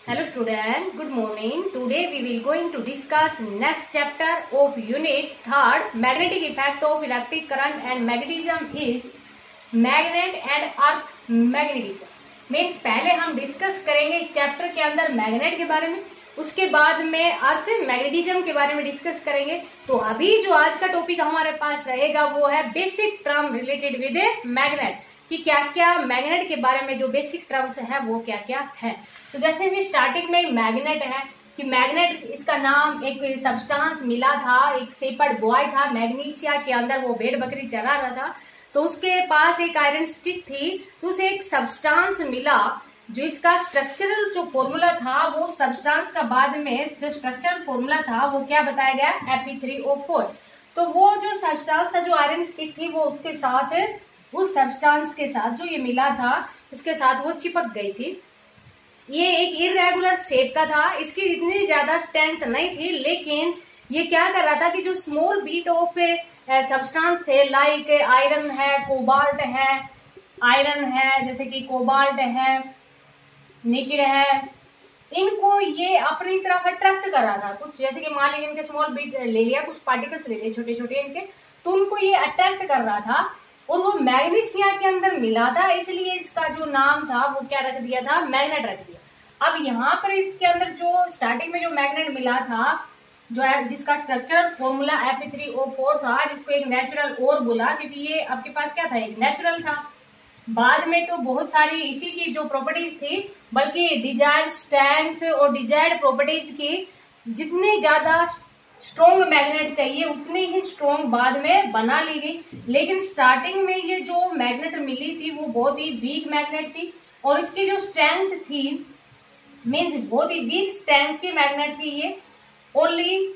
Hello student, good morning. Today we will going to discuss next chapter of unit 3rd, magnetic effect of electric current and magnetism is magnet and earth magnetism. Means पहले हम discuss करेंगे इस chapter के अंदर magnet के बारे में, उसके बाद में अर्थ मैग्नेटिज्म के बारे में डिस्कस करेंगे। तो अभी जो आज का टॉपिक हमारे पास रहेगा वो है basic term related with a magnet, कि क्या क्या मैग्नेट के बारे में जो बेसिक टर्म्स है वो क्या क्या है। तो जैसे कि स्टार्टिंग में मैग्नेट है कि मैग्नेट, इसका नाम एक सब्सटेंस मिला था, एक शेपर्ड बॉय था मैग्नीशिया के अंदर, वो भेड़ बकरी चरा रहा था, तो उसके पास एक आयरन स्टिक थी, तो उसे एक सब्सटेंस मिला जो इसका स्ट्रक्चरल जो फॉर्मूला था वो सब्सटेंस का बाद में जो स्ट्रक्चरल फॉर्मूला था वो क्या बताया गया, Fe3O4। तो वो जो सब्सटेंस था, जो आयरन स्टिक थी, वो उसके साथ, उस सब्सटेंस के साथ जो ये मिला था उसके साथ वो चिपक गई थी। ये एक इरेगुलर शेप का था, इसकी इतनी ज्यादा स्ट्रेंथ नहीं थी, लेकिन ये क्या कर रहा था कि जो स्मॉल बीट ऑफ सब्सटेंस थे, लाइक आयरन है, कोबाल्ट है, आयरन है, जैसे कि कोबाल्ट है, निकेल है, इनको ये अपनी तरफ अट्रैक्ट कर रहा था। कुछ जैसे कि मान लीजिए इनके स्मॉल बीट ले लिया, कुछ पार्टिकल्स ले लिए छोटे छोटे इनके, तो उनको ये अट्रैक्ट कर रहा था और वो मैग्नीशिया के अंदर मिला था, इसलिए इसका जो नाम था वो क्या रख दिया था, मैग्नेट रख दिया। अब यहाँ पर इसके अंदर जो स्टार्टिंग में जो मैग्नेट मिला था, जो है जिसका स्ट्रक्चरल फॉर्मूला Fe3O4 था, जिसको एक नेचुरल और बोला, क्योंकि ये आपके पास क्या था, एक नेचुरल था। बाद में तो बहुत सारी इसी की जो प्रॉपर्टीज थी, बल्कि डिजायर्ड स्ट्रेंथ और डिजायर्ड प्रॉपर्टीज की जितनी ज्यादा स्ट्रॉन्ग मैग्नेट चाहिए उतनी ही स्ट्रॉन्ग बाद में बना ली गई। लेकिन स्टार्टिंग में ये जो मैग्नेट मिली थी वो बहुत ही वीक मैग्नेट थी, और इसकी जो स्ट्रेंथ थी मीन्स बहुत ही वीक स्ट्रेंथ की मैग्नेट थी ये। ओनली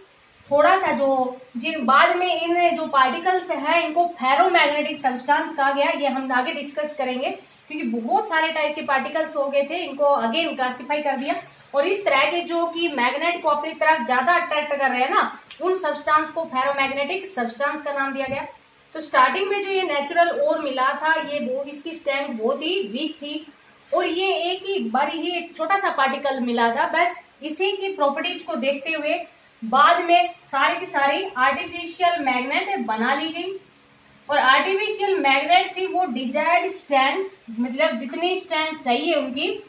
थोड़ा सा जो जिन बाद में इन जो पार्टिकल्स है इनको फेरोमैग्नेटिक सब्सटेंस कहा गया, ये हम आगे डिस्कस करेंगे, क्योंकि बहुत सारे टाइप के पार्टिकल्स हो गए थे, इनको अगेन क्लासिफाई कर दिया। और इस तरह के जो कि मैग्नेट को अपनी तरफ ज्यादा अट्रैक्ट कर रहे हैं ना, उन सब्सटेंस को फेरोमैग्नेटिक सब्सटेंस का नाम दिया गया। तो स्टार्टिंग में जो ये नेचुरल ओर मिला था, ये इसकी स्ट्रेंथ बहुत ही वीक थी, और ये एक ही बारी ही एक छोटा सा पार्टिकल मिला था। बस इसी की प्रॉपर्टीज को देखते हुए बाद में सारी की सारी आर्टिफिशियल मैग्नेट बना ली गई, और आर्टिफिशियल मैग्नेट थी वो डिजायर्ड स्ट्रेंथ, मतलब जितनी स्ट्रेंथ चाहिए उनकी,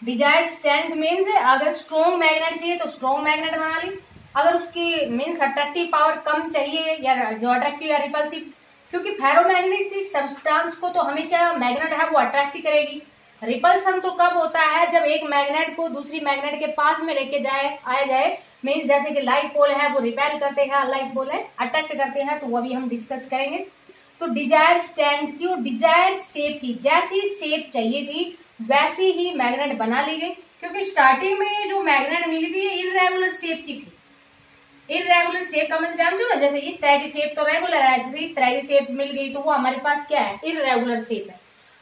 डिजायर्ड स्ट्रेंथ मीन्स अगर स्ट्रॉन्ग मैग्नेट चाहिए तो स्ट्रॉन्ग मैग्नेट बना ली, अगर उसकी मीन्स अट्रैक्टिव पावर कम चाहिए या जो अट्रैक्टिव या रिपल्सिव, क्योंकि फेरोमैग्नेटिक सब्सटेंस को तो हमेशा मैग्नेट है वो अट्रैक्ट करेगी। रिपल्सन तो कब होता है, जब एक मैग्नेट को दूसरी मैग्नेट के पास में लेके आया जाए, मीन्स जैसे कि लाइक पोल है वो रिपेल करते हैं, लाइक पोल है अट्रैक्ट करते हैं, तो वो भी हम डिस्कस करेंगे। तो डिजायर स्ट्रेंथ की और डिजायर शेप की, जैसी शेप चाहिए थी वैसी ही मैग्नेट बना ली गई, क्योंकि स्टार्टिंग में ये जो मैग्नेट मिली थी ये इरेगुलर शेप की थी। इरेगुलर शेप का मतलब जानते हो ना, जैसे इस तरह की शेप तो रेगुलर है, जैसे इस तरह की शेप मिल गई तो वो हमारे पास क्या है, इरेगुलर शेप है।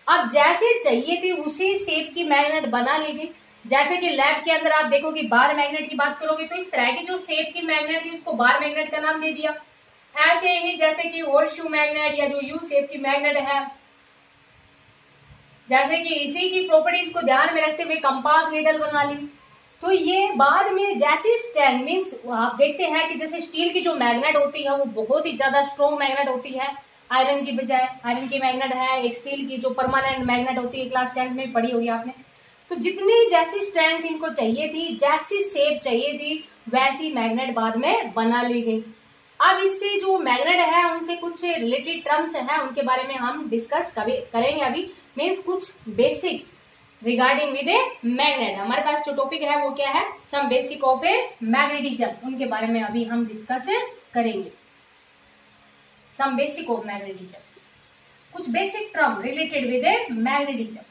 अब जैसे चाहिए थी उसी शेप की मैग्नेट बना ली गई। जैसे कि लैब के अंदर आप देखोगे बार मैग्नेट की बात करोगे तो इस तरह की जो शेप की मैग्नेट थी उसको बार मैग्नेट का नाम दे दिया। ऐसे ही जैसे कि हॉर्सशू मैग्नेट या जो यू शेप की मैग्नेट है, जैसे कि इसी की प्रॉपर्टीज को ध्यान में रखते हुए कंपास नीडल बना ली। तो ये बाद में जैसे स्ट्रेंथ मीन्स आप देखते हैं कि जैसे स्टील की जो मैग्नेट होती है वो बहुत ही ज्यादा स्ट्रॉन्ग मैग्नेट होती है आयरन की बजाय। आयरन की मैग्नेट है एक स्टील की जो परमानेंट मैग्नेट होती है, क्लास 10 में पढ़ी होगी आपने। तो जितनी जैसी स्ट्रेंथ इनको चाहिए थी, जैसी शेप चाहिए थी, वैसी मैग्नेट बाद में बना ली गई। अब इससे जो मैग्नेट है उनसे कुछ रिलेटेड टर्म्स हैं, उनके बारे में हम डिस्कस करेंगे अभी। मीन्स कुछ basic regarding with a magnet, हमारे पास जो टॉपिक है वो क्या है, some basic of a magnetism, उनके बारे में अभी हम डिस्कस करेंगे। सम बेसिक ऑफ मैग्नेटिज्म, कुछ basic term related with a magnetism.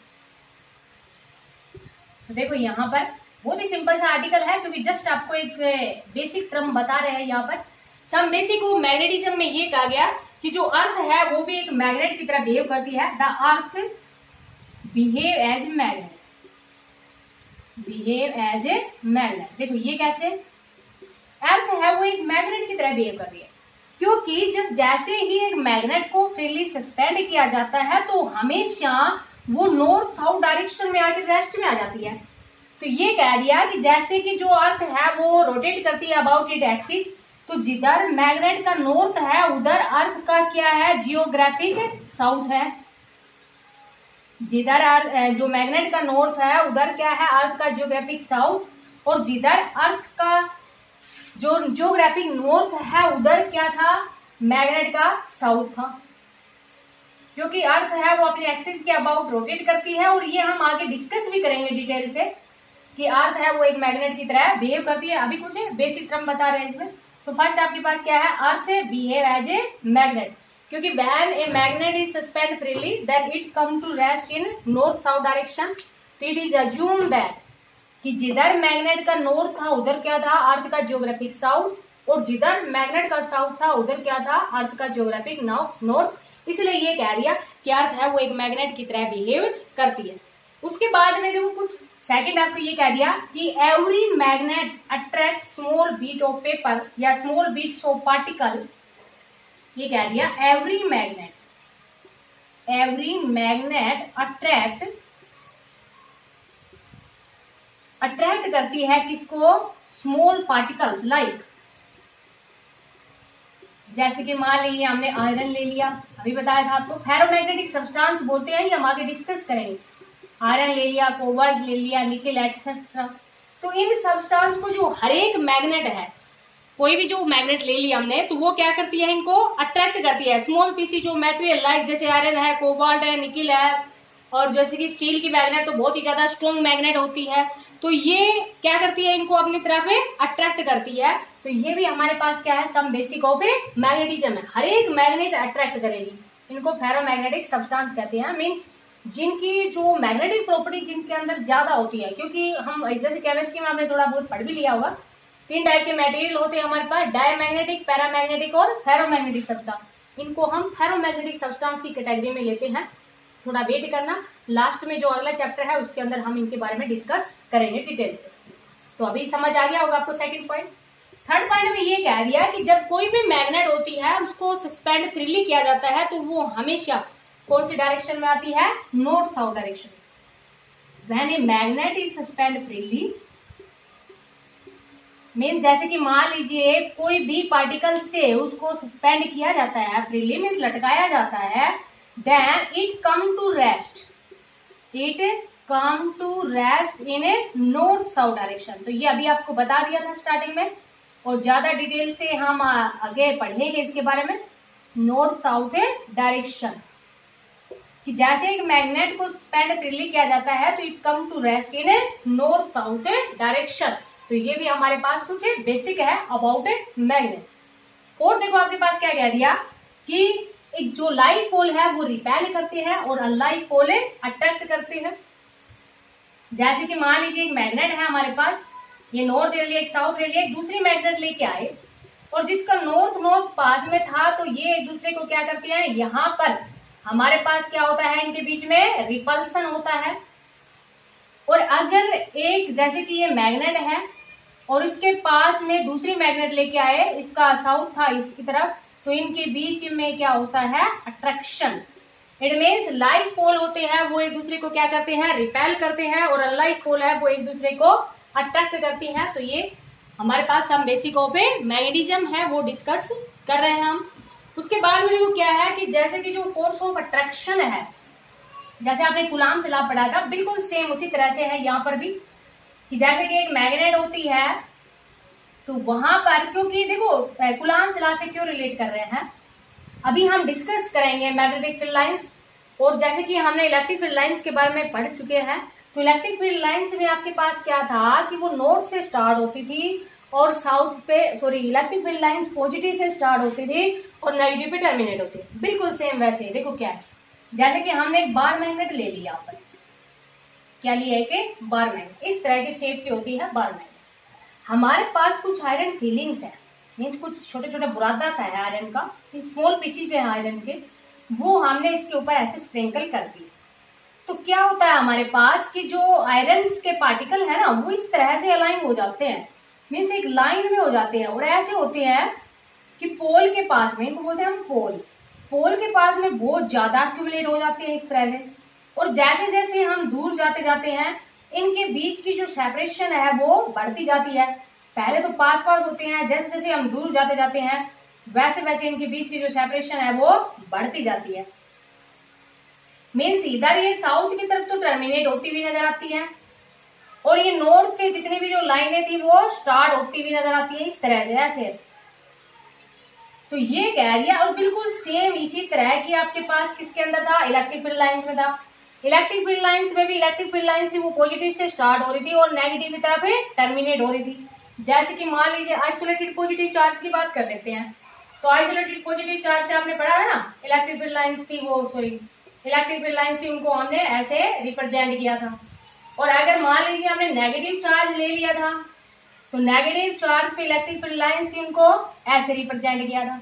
तो देखो यहाँ पर बहुत ही सिंपल सा आर्टिकल है, क्योंकि जस्ट आपको एक बेसिक टर्म बता रहे हैं। यहाँ पर सम बेसिक ऑफ मैग्नेटिज्म में ये कहा गया कि जो अर्थ है वो भी एक मैग्नेट की तरह बिहेव करती है। The earth behave as magnet, behave as a magnet. देखो ये कैसे, अर्थ है वो एक मैग्नेट की तरह बिहेव कर रही है, क्योंकि जब जैसे ही एक मैग्नेट को फ्रीली सस्पेंड किया जाता है तो हमेशा वो नॉर्थ साउथ डायरेक्शन में आके रेस्ट में आ जाती है। तो ये कह दिया कि जैसे कि जो अर्थ है वो रोटेट करती है अबाउट इट एक्सिस, तो जिधर मैग्नेट का नॉर्थ है उधर अर्थ का क्या है, जियोग्राफिक साउथ है। जिधर जो मैग्नेट का नॉर्थ है उधर क्या है, अर्थ का जियोग्राफिक साउथ, और जिधर अर्थ का जो जियोग्राफिक नॉर्थ है उधर क्या था, मैग्नेट का साउथ था। क्योंकि अर्थ है वो अपनी एक्सिस के अबाउट रोटेट करती है, और ये हम आगे डिस्कस भी करेंगे डिटेल से कि अर्थ है वो एक मैग्नेट की तरह बिहेव करती है। अभी कुछ बेसिक टर्म बता रहे हैं इसमें। तो फर्स्ट आपके पास क्या है, earth behave as a magnet, क्योंकि when a magnet is suspend freely then it come to rest in north south direction. तो इट इज अज्यूम दैट कि जिधर मैग्नेट का नॉर्थ था उधर क्या था, अर्थ का जियोग्राफिक साउथ, और जिधर मैग्नेट का साउथ था उधर क्या था, अर्थ का जियोग्राफिक नॉर्थ। इसलिए ये कह दिया कि अर्थ है वो एक मैग्नेट की तरह बिहेव करती है। उसके बाद में देखो कुछ सेकंड आपको ये कह दिया कि every magnet attract small bit of paper या स्मॉल बीट्स ऑफ पार्टिकल। ये कह दिया एवरी मैग्नेट अट्रैक्ट करती है किसको, स्मॉल पार्टिकल्स लाइक, जैसे कि मान लीजिए हमने आयरन ले लिया, अभी बताया था आपको फेरोमैग्नेटिक सब्सटेंस बोलते हैं, ये हम आगे डिस्कस करेंगे। आयरन ले लिया, कोबाल्ट ले लिया, निकेल एक्सेट्रा। तो इन सब्सटेंस को जो हर एक मैग्नेट है, कोई भी जो मैग्नेट ले लिया हमने, तो वो क्या करती है, इनको अट्रैक्ट करती है। स्मॉल पीसी जो मेटेरियल लाइक जैसे आयरन है, कोबाल्ट है, निकेल है, और जैसे कि स्टील की मैग्नेट तो बहुत ही ज्यादा स्ट्रॉन्ग मैग्नेट होती है, तो ये क्या करती है, इनको अपनी तरफ अट्रैक्ट करती है। तो ये भी हमारे पास क्या है, some basic of a magnetism है। हर एक मैग्नेट अट्रैक्ट करेगी, इनको फेरोमैग्नेटिक सब्सटेंस कहते हैं। मीन्स जिनकी जो मैग्नेटिक प्रॉपर्टी जिनके अंदर ज्यादा होती है, क्योंकि हम जैसे केमिस्ट्री में आपने थोड़ा बहुत पढ़ भी लिया होगा, 3 टाइप के मटेरियल होते हैं हमारे पास, डायमैग्नेटिक, पैरामैग्नेटिक और फेरोमैग्नेटिक सब्सटेंस। इनको हम फेरोमैग्नेटिक सब्सटेंस की कैटेगरी में लेते हैं। थोड़ा वेट करना, लास्ट में जो अगला चैप्टर है उसके अंदर हम इनके बारे में डिस्कस करेंगे डिटेल से। तो अभी समझ आ गया होगा आपको सेकंड पॉइंट। थर्ड पॉइंट में ये कह दिया कि जब कोई भी मैग्नेट होती है उसको सस्पेंड फ्रीली किया जाता है, तो वो हमेशा कौन सी डायरेक्शन में आती है, north south direction. When a magnet is suspend freely means जैसे कि मान लीजिए कोई भी पार्टिकल से उसको सस्पेंड किया जाता है फ्रीली, मीन्स लटकाया जाता है, then it come to rest in a north south direction. तो ये अभी आपको बता दिया था स्टार्टिंग में, और ज्यादा डिटेल से हम आगे पढ़ेंगे इसके बारे में। नॉर्थ साउथ डायरेक्शन कि जैसे एक मैग्नेट को सस्पेंड फ्रीली किया जाता है तो it come to rest in a north south direction. तो ये भी हमारे पास कुछ बेसिक है अबाउट ए मैग्नेट। और देखो आपके पास क्या कह दिया कि एक जो लाइक पोल है वो रिपेल करती है और अनलाइक पोल अट्रैक्ट करती है। जैसे कि मान लीजिए एक मैग्नेट है हमारे पास, ये नॉर्थ ले लिया, एक साउथ ले लिया, एक दूसरी मैग्नेट लेके आए, और जिसका नॉर्थ पास में था, तो ये एक दूसरे को क्या करती है, यहाँ पर हमारे पास क्या होता है, इनके बीच में रिपल्सन होता है। और अगर एक जैसे कि ये मैग्नेट है और इसके पास में दूसरी मैग्नेट लेके आए, इसका साउथ था इसकी तरफ, तो इनके बीच में क्या होता है, attraction. It means like pole होते हैं वो एक दूसरे को क्या करते हैं, रिपेल करते हैं, और अनलाइक पोल है वो एक दूसरे को अट्रैक्ट करती हैं। तो ये हमारे पास some basic of a magnetism है वो डिस्कस कर रहे हैं हम। उसके बाद में देखो क्या है कि जैसे कि जो फोर्स ऑफ अट्रैक्शन है, जैसे आपने कूलाम से लॉ पढ़ा था, बिल्कुल सेम उसी तरह से है यहाँ पर भी, कि जैसे कि एक मैग्नेट होती है तो वहां पर, क्योंकि देखो कूलाम से लॉ से क्यों रिलेट कर रहे हैं, अभी हम डिस्कस करेंगे मैग्नेटिक फील्ड लाइंस। और जैसे कि हमने इलेक्ट्रिक फील्ड लाइंस के बारे में पढ़ चुके हैं, तो इलेक्ट्रिक फील्ड लाइंस में आपके पास क्या था कि वो नॉर्थ से स्टार्ट होती थी और साउथ पे, इलेक्ट्रिक फील्ड लाइंस पॉजिटिव से स्टार्ट होती थी और नेगेटिव पे टर्मिनेट होती है। बिल्कुल सेम वैसे देखो क्या है, जैसे कि हमने एक बार मैग्नेट ले लिया, पर क्या लिया है कि बार मैग्नेट, इस तरह की शेप की होती है बार मैग्नेट। हमारे पास कुछ आयरन फीलिंग्स है, मीन्स कुछ छोटे छोटे बुरादा सा है आयरन का, स्मॉल पीसीज है आयरन के, वो हमने इसके ऊपर ऐसे स्प्रिंकल कर दिए। तो क्या होता है हमारे पास कि जो आयरन के पार्टिकल है ना, वो इस तरह से अलाइन हो जाते हैं, मीन्स एक लाइन में हो जाते हैं, और ऐसे होते हैं कि पोल के पास में, इनको बोलते हैं हम पोल के पास में बहुत ज्यादा एक्यूमुलेट हो जाते हैं इस तरह से। और जैसे जैसे हम दूर जाते जाते हैं इनके बीच की जो सेपरेशन है वो बढ़ती जाती है। पहले तो पास पास होते हैं, जैसे जैसे हम दूर जाते जाते हैं वैसे वैसे इनके बीच की जो सेपरेशन है वो बढ़ती जाती है। मीन्स इधर ये साउथ की तरफ तो टर्मिनेट होती हुई नजर आती है और ये नॉर्थ से जितनी भी जो लाइनें थी वो स्टार्ट होती हुई नजर आती है इस तरह से ऐसे। तो ये कह रही है और बिल्कुल सेम इसी तरह की आपके पास किसके अंदर था, इलेक्ट्रिक फील्ड लाइंस में था। इलेक्ट्रिक फील्ड लाइंस में भी इलेक्ट्रिक फील्ड लाइंस थी वो पॉजिटिव से स्टार्ट हो रही थी और नेगेटिव की तरफ टर्मिनेट हो रही थी। जैसे कि मान लीजिए आइसोलेटेड पॉजिटिव चार्ज की बात कर लेते हैं, तो आइसोलेटेड पॉजिटिव चार्ज से आपने पढ़ा है ना, इलेक्ट्रिक फील्ड लाइंस थी वो इलेक्ट्रिक फील्ड लाइंस थी, उनको हमने ऐसे रिप्रेजेंट किया था। और अगर मान लीजिए हमने नेगेटिव चार्ज ले लिया था तो नेगेटिव चार्ज पे इलेक्ट्रिक फील्ड लाइंस थी, उनको ऐसे रिप्रेजेंट किया था।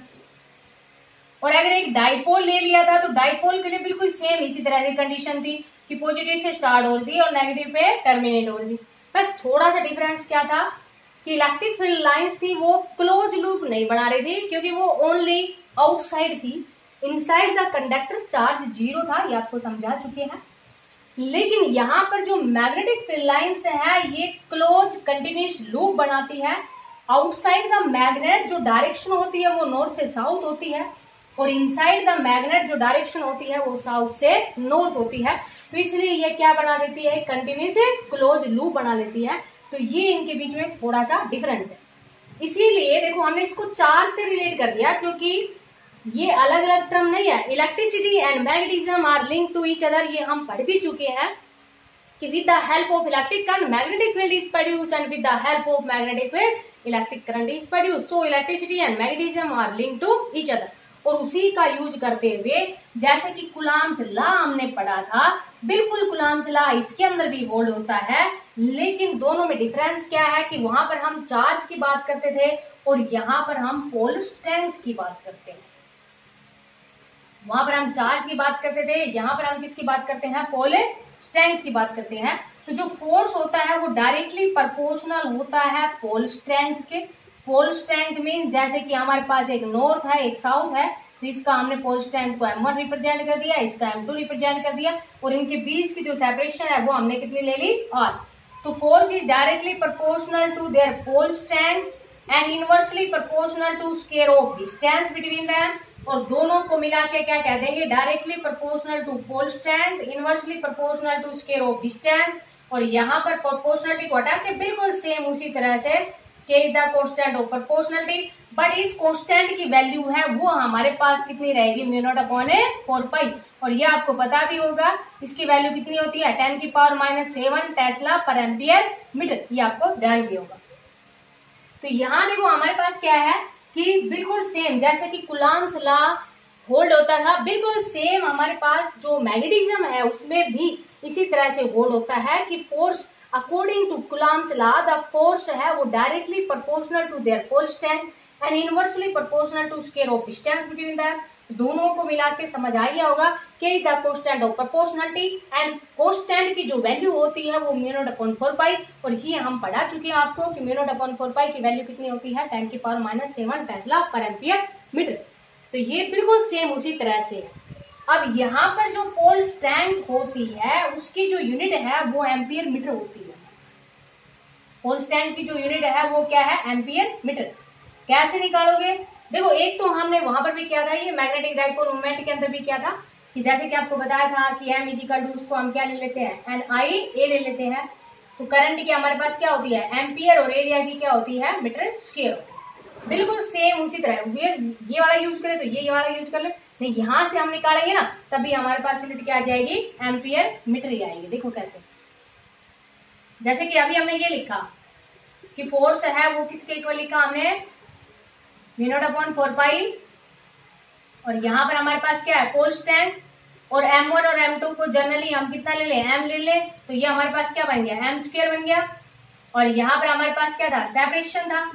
और अगर एक डाइपोल ले लिया था तो डाइपोल के लिए बिल्कुल सेम इसी तरह की कंडीशन थी कि पॉजिटिव से स्टार्ट हो रही थी और नेगेटिव पे टर्मिनेट हो रही थी। बस थोड़ा सा डिफरेंस क्या था कि इलेक्ट्रिक फील्ड लाइंस थी वो क्लोज लूप नहीं बना रही थी क्योंकि वो ओनली आउटसाइड थी, इनसाइड द कंडक्टर चार्ज 0 था, ये आपको समझा चुके हैं। लेकिन यहाँ पर जो मैग्नेटिक फील्ड लाइंस है ये क्लोज कंटिन्यूस लूप बनाती है। आउटसाइड द मैग्नेट जो डायरेक्शन होती है वो नॉर्थ से साउथ होती है और इनसाइड द मैग्नेट जो डायरेक्शन होती है वो साउथ से नॉर्थ होती है। तो इसलिए ये क्या बना देती है, कंटिन्यूस क्लोज लूप बना लेती है। तो ये इनके बीच में थोड़ा सा डिफरेंस है। इसीलिए देखो हमने इसको चार्ज से रिलेट कर दिया क्योंकि ये अलग अलग टर्म नहीं है। Electricity and magnetism are link to each other, ये हम पढ़ भी चुके हैं कि with the help of electric current magnetic field is produce and with the help of magnetic field electric current is produce. So electricity and magnetism are link to each other. और उसी का यूज करते हुए जैसे कि Coulomb's law हमने पढ़ा था, बिल्कुल कुलाम्स लॉ इसके अंदर भी होल्ड होता है, लेकिन दोनों में डिफरेंस क्या है कि वहां पर हम चार्ज की बात करते थे और यहाँ पर हम पोल स्ट्रेंथ की बात करते हैं। वहां पर हम चार्ज की बात करते थे, यहाँ पर हम किसकी बात करते हैं, पोल स्ट्रेंथ की बात करते हैं। तो जो फोर्स होता है वो डायरेक्टली प्रोपोर्शनल होता है पोल स्ट्रेंथ के। पोल स्ट्रेंथ मीन जैसे कि हमारे पास एक नॉर्थ है एक साउथ है, तो इसका हमने पोल स्ट्रेंथ को m1 रिप्रेजेंट कर दिया, इसका m2 रिप्रेजेंट कर दिया और इनके बीच की जो सेपरेशन है वो हमने कितनी ले ली, r। तो force is directly proportional to their pole strength and inversely proportional to square of distance between them. और दोनों को मिला के क्या कह देंगे, directly proportional to pole strength, inversely proportional to square of distance. और यहाँ पर प्रोपोर्शनलिटी को हटा के बिल्कुल सेम उसी तरह से K is the constant of proportionality, but इस कांस्टेंट की वैल्यू है वो हमारे पास कितनी रहेगी, μ0/4π। और ये आपको पता भी होगा इसकी वैल्यू कितनी होती है, 10⁻⁷ टेस्ला पर एम्पियर मीटर, ये आपको ध्यान भी होगा। तो यहाँ देखो हमारे पास क्या है कि बिल्कुल सेम जैसे कि कुलाम्स लॉ होल्ड होता था, बिल्कुल सेम हमारे पास जो मैग्नेटिज्म है उसमें भी इसी तरह से होल्ड होता है कि force according to Coulomb's law the force है वो directly proportional to their pole strength and inversely proportional to square of distance between them. दोनों को मिला के समझ आ गया होगा K is the constant of proportionality and constant की जो वैल्यू होती है वो μ0/4π। और ये हम पढ़ा चुके हैं आपको कि μ0/4π की वैल्यू कितनी होती है, 10⁻⁷ टेस्ला पर एम्पियर मीटर। तो ये बिल्कुल सेम उसी तरह से है। अब यहाँ पर जो पोल स्ट्रेंथ होती है उसकी जो यूनिट है वो एम्पियर मीटर होती है। पोल स्ट्रेंथ की जो यूनिट है वो क्या है, एम्पियर मीटर। कैसे निकालोगे, देखो एक तो हमने वहां पर भी किया था, ये मैग्नेटिक डाइपोल मोमेंट के अंदर भी किया था कि जैसे कि आपको बताया था कि m इजिकल टू उसको हम क्या ले लेते हैं, NIA ले लेते हैं। तो करंट की हमारे पास क्या होती है, एम्पियर, और एरिया की क्या होती है, मीटर स्क्वायर। बिल्कुल सेम उसी तरह ये वाला यूज करें तो ये वाला यूज कर ले, नहीं यहाँ से हम निकालेंगे ना तभी हमारे पास यूनिट क्या आ जाएगी, एम्पियर मीटर ही आएगी। देखो कैसे, जैसे कि अभी हमने ये लिखा कि फोर्स है वो किसके इक्वल लिखा हमने, μ0/4π। और यहाँ पर हमारे पास क्या है, पोल स्ट्रेंथ। और m1 और m2 को जनरली हम कितना ले लें, m ले लें, तो ये हमारे पास क्या बन गया, m² बन गया। और यहाँ पर हमारे पास क्या था, सेपरेशन था।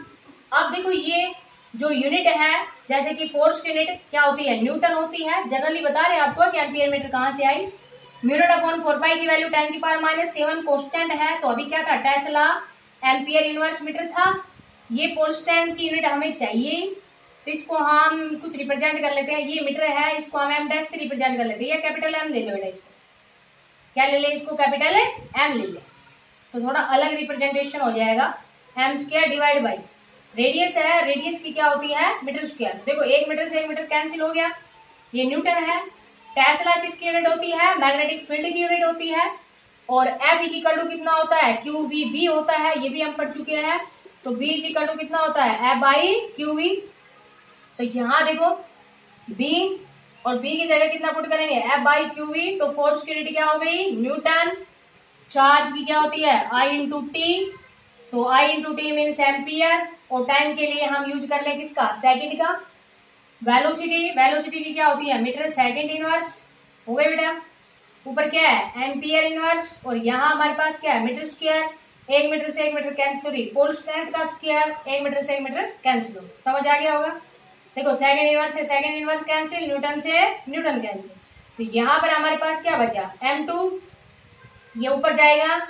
अब देखो ये जो यूनिट है जैसे कि फोर्स की यूनिट क्या होती है, न्यूटन होती है। जनरली बता रहे हैं आपको कि एम्पियर मीटर कहाँ से आई, μ0/4π की वैल्यू 10⁻⁷ कांस्टेंट है, तो अभी क्या था, टेस्ला एम्पियर इनवर्स मीटर था। ये पोल स्ट्रेंथ की यूनिट हमें चाहिए तो इसको हम कुछ रिप्रेजेंट कर लेते हैं, ये मीटर है, इसको हम m' से रिप्रेजेंट कर लेते हैं, या कैपिटल M ले लो बेटा, इसको क्या ले ले, इसको कैपिटल M ले ले। तो थोड़ा अलग रिप्रेजेंटेशन हो जाएगा, M square divide by radius है, रेडियस की क्या होती है मीटर स्क्वायर। देखो 1 मीटर से 1 मीटर कैंसिल हो गया, ये न्यूटन है। टेस्ला किसकी यूनिट होती है, मैग्नेटिक फील्ड की यूनिट होती है। और एफ इक्वल टू कितना होता है, क्यू बी बी होता है, ये भी हम पढ़ चुके हैं। तो बी इक्वल टू कितना होता है, एफ बाई क्यू बी। तो यहाँ देखो बी और बी की जगह कितना पुट करेंगे, एफ बाई क्यू बी। तो फोर्स की यूनिट क्या हो गई, न्यूटन। चार्ज की क्या होती है, आई इंटू टी। तो आई इंटू टी मीन्स एम्पियर। और टाइम के लिए हम यूज कर ले किसका, सेकंड का। वेलोसिटी, वेलोसिटी की क्या होती है, मीटर सेकंड इनवर्स। हो गए बेटा। ऊपर क्या है, एम्पियर इनवर्स। और यहाँ हमारे पास क्या है, मीटर स्क्वायर। 1 मीटर से 1 metre cancel, sorry pole strength का स्क्वायर 1 मीटर से 1 मीटर कैंसिल हो। समझ आ गया होगा। देखो सेकंड इनवर्स से सेकंड इनवर्स कैंसिल, न्यूटन से न्यूटन कैंसिल। तो यहाँ पर हमारे पास क्या बचा, m2, ये ऊपर जाएगा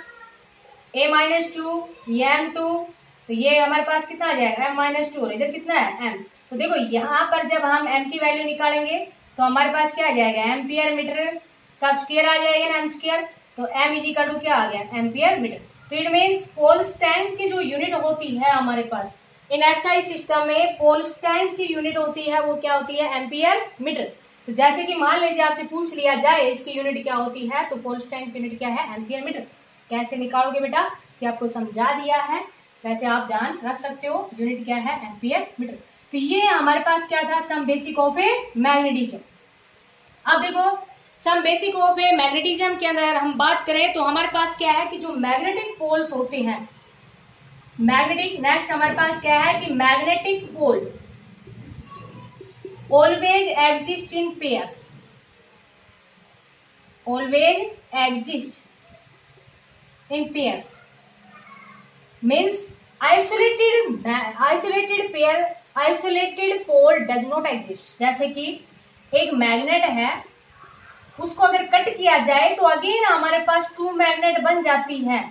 a-2, ये m2। तो ये हमारे पास कितना आ जाएगा, m-2। और इधर कितना है, m। तो देखो यहाँ पर जब हम m की वैल्यू निकालेंगे तो हमारे पास क्या आ जाएगा, एम्पियर मीटर का स्क्वायर आ जाएगा ना, एम स्क्वायर। तो m इक्वल टू क्या आ गया, एम्पियर मीटर। तो इट मीन्स पोल स्ट्रेंथ की जो यूनिट होती है हमारे पास इन एसआई सिस्टम में, पोल स्ट्रेंथ की यूनिट होती है वो क्या होती है, एम्पियर मीटर। तो जैसे कि मान लीजिए आपसे पूछ लिया जाए इसकी यूनिट क्या होती है, तो पोल स्ट्रेंथ की यूनिट क्या है, एम्पियर मीटर। कैसे निकालोगे बेटा, कि आपको समझा दिया है, वैसे आप ध्यान रख सकते हो, यूनिट क्या है, एम्पियर मीटर। तो ये हमारे पास क्या था, some basic of a magnetism. अब देखो some basic of a magnetism के अंदर हम बात करें तो हमारे पास क्या है कि जो मैग्नेटिक पोल्स होते हैं, मैग्नेटिक, नेक्स्ट हमारे पास क्या है कि magnetic pole always exist in pairs, always exist in pairs means isolated pair, isolated pole does not exist. जैसे कि एक मैग्नेट है, उसको अगर कट किया जाए तो अगेन हमारे पास 2 मैग्नेट बन जाती है।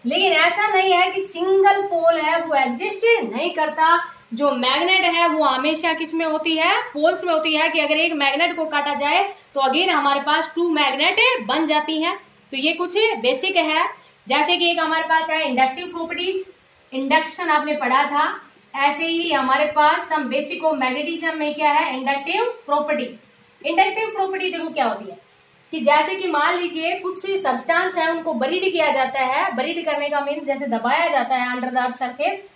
लेकिन ऐसा नहीं है कि सिंगल पोल है वो एग्जिस्ट नहीं करता। जो मैग्नेट है वो हमेशा किस में होती है, पोल्स में होती है। कि अगर एक मैग्नेट को काटा जाए तो अगेन हमारे पास 2 मैग्नेट बन जाती हैं। तो ये कुछ बेसिक है। जैसे कि एक हमारे पास है इंडक्टिव प्रॉपर्टीज, इंडक्शन आपने पढ़ा था। ऐसे ही हमारे पास सम बेसिक ऑफ मैग्नेटिज्म में क्या है, इंडक्टिव प्रॉपर्टी। इंडक्टिव प्रॉपर्टी देखो क्या होती है कि जैसे कि मान लीजिए कुछ सब्सटेंस है, उनको बरीड किया जाता है। बरीड करने का मीन्स जैसे दबाया जाता है अंडर द अर्थ सरफेस।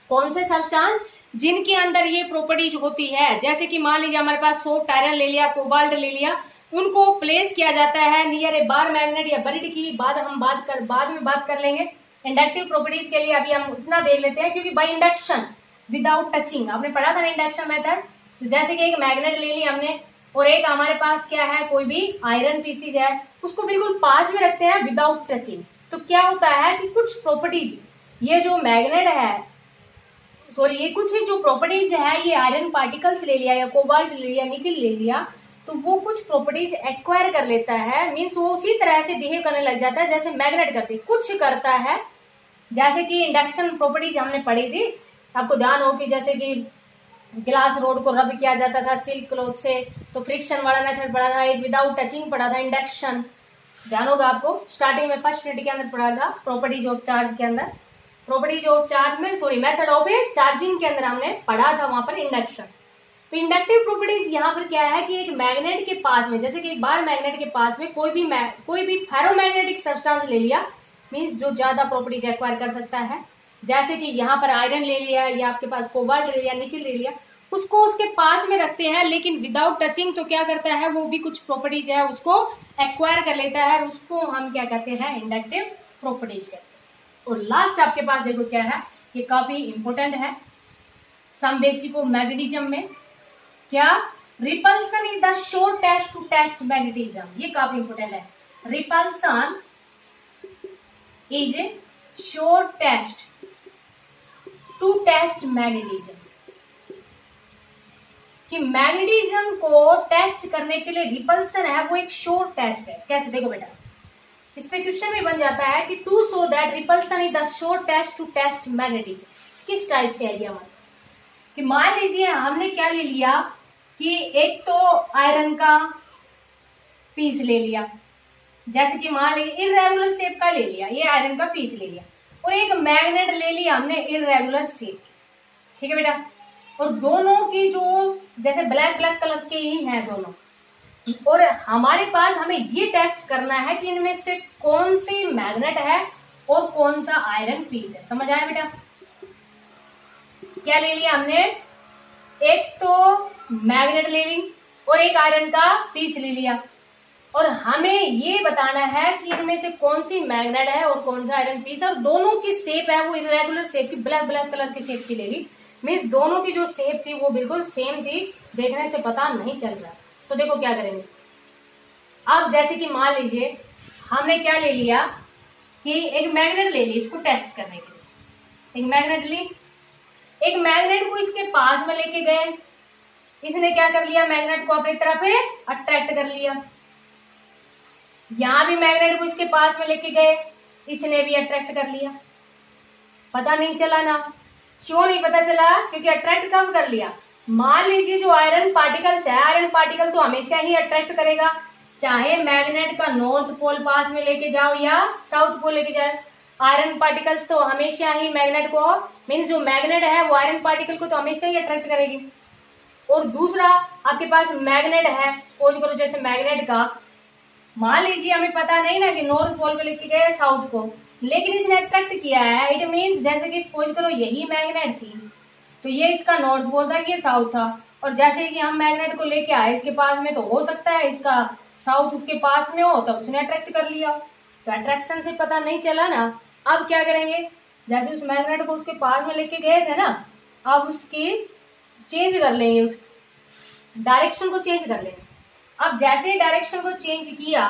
कौन से सब्सटेंस, जिनके अंदर ये प्रॉपर्टीज होती है। जैसे कि मान लीजिए हमारे पास सॉफ्ट आयरन ले लिया, कोबाल्ट ले लिया, उनको प्लेस किया जाता है नियर ए बार मैग्नेट या बरीड की बाद हम बाद में बात कर लेंगे। इंडक्टिव प्रॉपर्टीज के लिए अभी हम इतना देख लेते हैं, क्योंकि बाय इंडक्शन विदाउट टचिंग आपने पढ़ा था ना इंडक्शन मेथड। तो जैसे कि एक मैग्नेट ले ली हमने और एक हमारे पास क्या है, कोई भी आयरन पीसीज है, उसको बिल्कुल पास में रखते हैं विदाउट टचिंग। तो क्या होता है कि कुछ प्रॉपर्टीज, ये जो मैग्नेट है, सॉरी ये कुछ जो प्रॉपर्टीज है, ये आयरन पार्टिकल्स ले लिया या कोबाल्ट ले लिया, निकल ले लिया, तो वो कुछ प्रॉपर्टीज एक्वायर कर लेता है। मीन्स वो उसी तरह से बिहेव करने लग जाता है जैसे मैग्नेट करती, कुछ करता है। जैसे कि इंडक्शन प्रॉपर्टीज हमने पढ़ी थी, आपको ध्यान हो कि जैसे कि ग्लास रोड को रब किया जाता था सिल्क क्लॉथ से, तो फ्रिक्शन वाला मेथड पढ़ा था। एक विदाउट टचिंग पढ़ा था इंडक्शन, ध्यान होगा आपको। स्टार्टिंग में फर्स्ट यूनिट के अंदर पढ़ा था प्रॉपर्टीज ऑफ चार्ज के अंदर, प्रॉपर्टीज ऑफ चार्ज में सॉरी मेथड ऑफ चार्जिंग के अंदर हमने पढ़ा था वहां पर इंडक्शन। तो इंडक्टिव प्रॉपर्टीज यहाँ पर क्या है कि एक मैग्नेट के पास में, जैसे कि एक बार मैग्नेट के पास में कोई भी फेरोमैग्नेटिक सब्सटेंस ले लिया, मीन्स जो ज्यादा प्रॉपर्टीज एक्वायर कर सकता है। जैसे कि यहाँ पर आयरन ले लिया या आपके पास कोबाल्ट ले लिया, निकल ले लिया, उसको उसके पास में रखते हैं लेकिन विदाउट टचिंग। तो क्या करता है, वो भी कुछ प्रॉपर्टीज है उसको एक्वायर कर लेता है, और उसको हम क्या कहते हैं, इंडक्टिव प्रॉपर्टीज कहते हैं। और लास्ट आपके पास देखो क्या है, ये काफी इंपोर्टेंट है सम बेसिक ऑफ मैग्नेटिज्म में। क्या, repulsion is the shortest to test magnetism. ये काफी इंपोर्टेंट है। Repulsion is shortest to test magnetism. कि मैग्नेटिज्म को टेस्ट करने के लिए रिपल्सन है वो एक शॉर्ट टेस्ट है। कैसे, देखो बेटा, इस पे क्वेश्चन भी बन जाता है कि to show that repulsion is the short test to test magnetism. किस टाइप से आइडिया हमारे कि मान लीजिए हमने क्या ले लिया कि एक तो आयरन का पीस ले लिया, जैसे कि मान लीजिए इररेगुलर शेप का ले लिया, ये आयरन का पीस ले लिया, और एक मैग्नेट ले लिया हमने इररेगुलर शेप, ठीक है बेटा। और दोनों की जो जैसे ब्लैक ब्लैक कलर के ही हैं दोनों, और हमारे पास हमें ये टेस्ट करना है कि इनमें से कौन सी मैग्नेट है और कौन सा आयरन पीस है। समझ आया बेटा? क्या ले लिया हमने, एक तो मैग्नेट ले ली और एक आयरन का पीस ले लिया, और हमें ये बताना है कि इनमें से कौन सी मैग्नेट है और कौन सा आयरन पीस है, और दोनों की शेप है वो इरेगुलर शेप की, ब्लैक ब्लैक कलर की शेप की ले ली। मीन्स दोनों की जो शेप थी वो बिल्कुल सेम थी, देखने से पता नहीं चल रहा। तो देखो क्या करेंगे, अब जैसे कि मान लीजिए हमने क्या ले लिया कि एक मैग्नेट ले ली इसको टेस्ट करने के लिए, एक मैग्नेट ली, एक मैग्नेट को इसके पास में लेके गए, इसने क्या कर लिया, मैग्नेट को अपनी तरफ अट्रैक्ट कर लिया। यहां भी मैग्नेट को इसके पास में लेके गए, इसने भी अट्रैक्ट कर लिया। पता नहीं चला ना, क्यों नहीं पता चला, क्योंकि अट्रैक्ट कब कर लिया, मान लीजिए जो आयरन पार्टिकल्स है, आयरन पार्टिकल तो हमेशा ही अट्रैक्ट करेगा, चाहे मैग्नेट का नॉर्थ पोल पास में लेके जाओ या साउथ पोल लेके जाओ, आयरन पार्टिकल्स तो हमेशा ही मैग्नेट को, मीन्स जो मैग्नेट है वो आयरन पार्टिकल को तो हमेशा ही अट्रैक्ट करेगी। और दूसरा आपके पास मैग्नेट है, सपोज करो जैसे मैग्नेट का मान लीजिए हमें पता नहीं ना कि नॉर्थ पोल को लेके गए साउथ को, लेकिन इसने अट्रैक्ट किया है, इट मीन्स जैसे कि सपोज करो यही मैग्नेट थी तो ये इसका नॉर्थ पोल था, ये साउथ था, और जैसे कि हम मैग्नेट को लेके आए इसके पास में, तो हो सकता है इसका साउथ उसके पास में हो, तब उसने अट्रैक्ट कर लिया। तो अट्रैक्शन से पता नहीं चला ना, अब क्या करेंगे, जैसे उस मैग्नेट को उसके पास में लेके गए थे ना, अब उसकी चेंज कर लेंगे, उस डायरेक्शन को चेंज कर लेंगे। अब जैसे ही डायरेक्शन को चेंज किया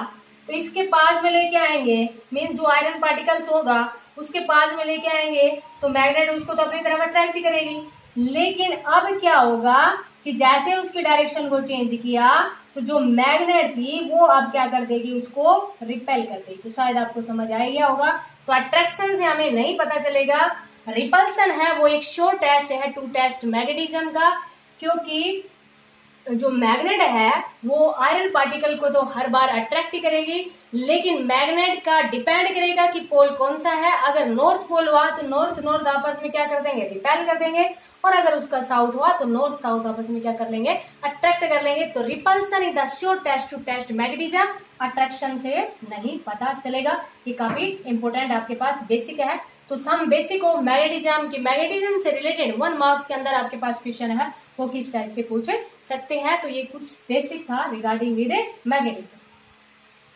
तो इसके पास में लेके आएंगे, मीन्स जो आयरन पार्टिकल्स होगा उसके पास में लेके आएंगे, तो मैग्नेट उसको तो अपनी तरफ अट्रैक्ट करेगी। लेकिन अब क्या होगा कि जैसे उसकी डायरेक्शन को चेंज किया तो जो मैग्नेट थी वो अब क्या कर देगी, उसको रिपेल कर देगी। तो शायद आपको समझ आ गया होगा। तो अट्रैक्शन से हमें नहीं पता चलेगा, रिपल्सन है वो एक श्योर टेस्ट है टू टेस्ट मैग्नेटिज्म का, क्योंकि जो मैग्नेट है वो आयरन पार्टिकल को तो हर बार अट्रैक्ट करेगी, लेकिन मैग्नेट का डिपेंड करेगा कि पोल कौन सा है। अगर नॉर्थ पोल हुआ तो नॉर्थ नॉर्थ आपस में क्या कर देंगे, रिपेल कर देंगे, और अगर उसका साउथ हुआ तो नॉर्थ साउथ आपस में क्या कर लेंगे, अट्रैक्ट कर लेंगे। तो repulsion is the sure test to test magnetism, attraction से नहीं पता चलेगा। ये काफी इंपोर्टेंट आपके पास बेसिक है। तो सम बेसिक ऑफ मैग्नेटिज्म की मैग्नेटिज्म से रिलेटेड 1 मार्क्स के अंदर आपके पास क्वेश्चन है, वो किस टाइप से पूछ सकते हैं। तो ये कुछ बेसिक था रिगार्डिंग विद मैग्नेटिज्म,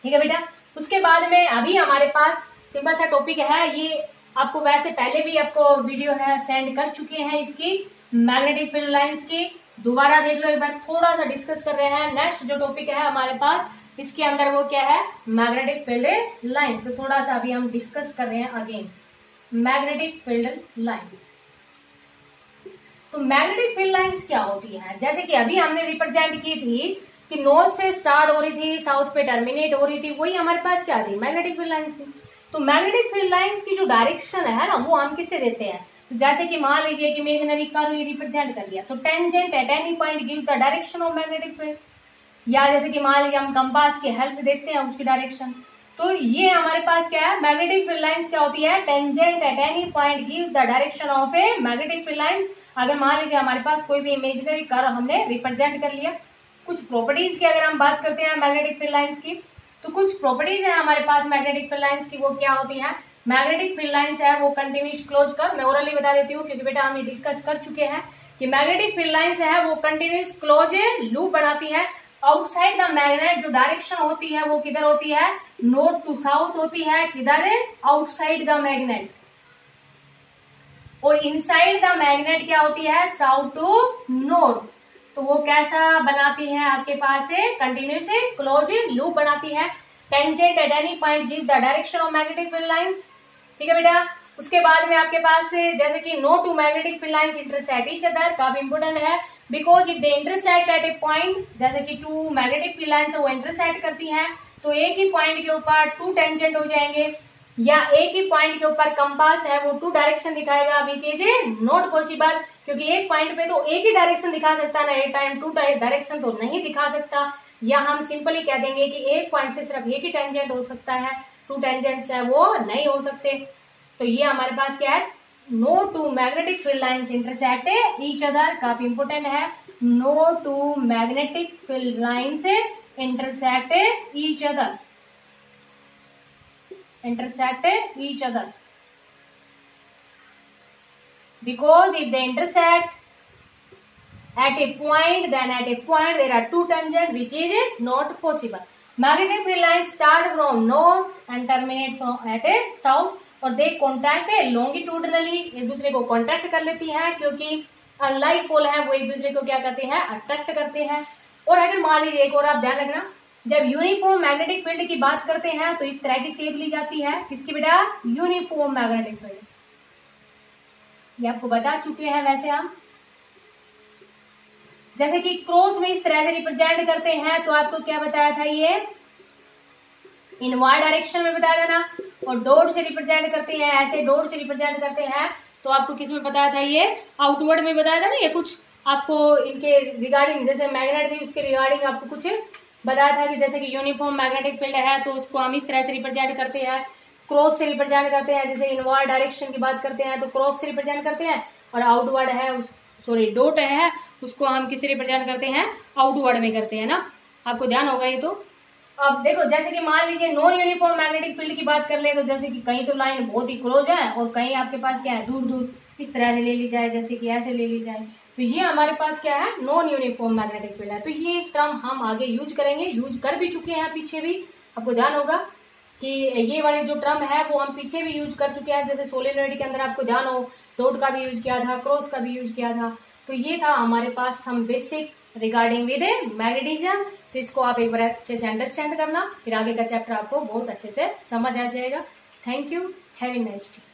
ठीक है बेटा। उसके बाद में अभी हमारे पास सिंपल सा टॉपिक है, ये आपको वैसे पहले भी आपको वीडियो है सेंड कर चुके हैं इसकी, मैग्नेटिक फील्ड लाइंस की, दोबारा देख लो एक बार, थोड़ा सा डिस्कस कर रहे हैं। नेक्स्ट जो टॉपिक है हमारे पास इसके अंदर वो क्या है, मैग्नेटिक फील्ड लाइंस। तो थोड़ा सा अभी हम डिस्कस कर रहे हैं अगेन मैग्नेटिक फील्ड लाइंस। तो मैग्नेटिक फील्ड लाइंस क्या होती है, जैसे कि अभी हमने रिप्रेजेंट की थी कि नॉर्थ से स्टार्ट हो रही थी, साउथ पे टर्मिनेट हो रही थी, वही हमारे पास क्या थी, मैग्नेटिक फील्ड लाइंस थी। तो मैग्नेटिक फील्ड लाइंस की जो डायरेक्शन है ना, वो हम किससे देते हैं, तो जैसे कि मान लीजिए कि इमेजिनरी कर्व रिप्रेजेंट कर लिया, तो tangent at any point gives the direction of magnetic field, या जैसे कि मान लीजिए हम कंपास की हेल्प से देखते हैं उसकी डायरेक्शन। तो ये हमारे पास क्या है, मैग्नेटिक फील्ड लाइंस क्या होती है, tangent at any point gives the direction of a magnetic field lines. अगर मान लीजिए हमारे पास कोई भी इमेजिनरी कर्व हमने रिप्रेजेंट कर लिया, कुछ प्रॉपर्टीज की अगर हम बात करते हैं मैग्नेटिक फील्ड लाइंस की, तो कुछ प्रॉपर्टीज है हमारे पास मैग्नेटिक फील्ड लाइंस की, वो क्या होती है, मैग्नेटिक फील्ड लाइंस है वो कंटिन्यूस क्लोज कर्व, मैं ओरली बता देती हूँ क्योंकि बेटा हम ये डिस्कस कर चुके हैं कि मैग्नेटिक फील्ड लाइंस है वो कंटिन्यूस क्लोज लूप बनाती है। आउटसाइड द मैग्नेट जो डायरेक्शन होती है वो किधर होती है, नॉर्थ टू साउथ होती है, किधर, आउटसाइड द मैग्नेट, और इनसाइड द मैग्नेट क्या होती है, साउथ टू नॉर्थ। तो वो कैसा बनाती है आपके पास से, कंटिन्यूस क्लोज लूप बनाती है। Tangent at any point give the direction of magnetic field lines, ठीक है बेटा। उसके बाद में आपके पास जैसे कि no two magnetic field lines intersect each other, काफी इंपोर्टेंट है, because if they intersect at a point, जैसे कि टू मैग्नेटिक फील्ड लाइंस वो इंटरसेक्ट करती हैं, तो एक ही पॉइंट के ऊपर टू टेंजेंट हो जाएंगे, या एक ही पॉइंट के ऊपर कंपास है वो टू डायरेक्शन दिखाएगा, विच इज नॉट पॉसिबल, क्योंकि एक पॉइंट पे तो एक ही डायरेक्शन दिखा सकता है ना, एक टाइम टू डायरेक्शन तो नहीं दिखा सकता। या हम सिंपली कह देंगे कि एक पॉइंट से सिर्फ एक ही टेंजेंट हो सकता है, 2 टेंजेंट्स है वो नहीं हो सकते। तो ये हमारे पास क्या है, no 2 magnetic field lines intersect each other, काफी इंपोर्टेंट है, no 2 magnetic field lines intersect each other, intersect each other, because if they intersect at a point, then at a point there are 2 tangents, which is not possible. Magnetic field lines start from north and terminate from at a south, और they contact longitudinally, एक दूसरे को contact कर लेती हैं, क्योंकि unlike पोल है वो एक दूसरे को क्या करते हैं, अट्रैक्ट करते हैं। और अगर मान लीजिए एक और आप ध्यान रखना, जब यूनिफॉर्म मैग्नेटिक फील्ड की बात करते हैं तो इस तरह की शेप ली जाती है, किसकी बेटा, यूनिफॉर्म मैग्नेटिक फील्ड, ये आपको बता चुके हैं वैसे हम। जैसे कि क्रॉस में इस तरह से रिप्रेजेंट करते हैं, तो आपको क्या बताया था, ये इनवर्ड डायरेक्शन में बताया था ना, और डॉट से रिप्रेजेंट करते हैं, ऐसे डॉट से रिप्रेजेंट करते हैं, तो आपको किस में बताया था, ये आउटवर्ड में बताया था ना। ये कुछ आपको इनके रिगार्डिंग, जैसे मैग्नेट थी उसके रिगार्डिंग आपको कुछ बताया था कि जैसे कि यूनिफॉर्म मैग्नेटिक फील्ड है तो उसको हम इस तरह से रिप्रेजेंट करते हैं, क्रॉस से रिप्रेजेंट करते हैं। जैसे इनवर्ड डायरेक्शन की बात करते हैं तो क्रॉस से रिप्रेजेंट करते हैं, और आउटवर्ड है सॉरी डॉट है उसको हम किससे रिप्रेजेंट करते हैं, आउटवर्ड में करते हैं ना, आपको ध्यान होगा ये। तो अब देखो, जैसे कि मान लीजिए नॉन यूनिफॉर्म मैग्नेटिक फील्ड की बात कर ले, तो जैसे कि कहीं तो लाइन बहुत ही क्लोज है और कहीं आपके पास क्या है, दूर दूर इस तरह से ले ली जाए, जैसे कि ऐसे ले ली जाए, तो ये हमारे पास क्या है, नॉन यूनिफॉर्म मैग्नेटिक फील्ड है। तो ये टर्म हम आगे यूज करेंगे, यूज कर भी चुके हैं पीछे भी, आपको ध्यान होगा कि ये वाले जो टर्म है वो हम पीछे भी यूज कर चुके हैं। जैसे सोलेनॉइड के अंदर आपको ध्यान हो, डॉट का भी यूज किया था, क्रॉस का भी यूज किया था। तो ये था हमारे पास some basic regarding with magnetism. तो इसको आप एक बार अच्छे से अंडरस्टैंड करना, फिर आगे का चैप्टर आपको बहुत अच्छे से समझ आ जाएगा। Thank you, have a nice day.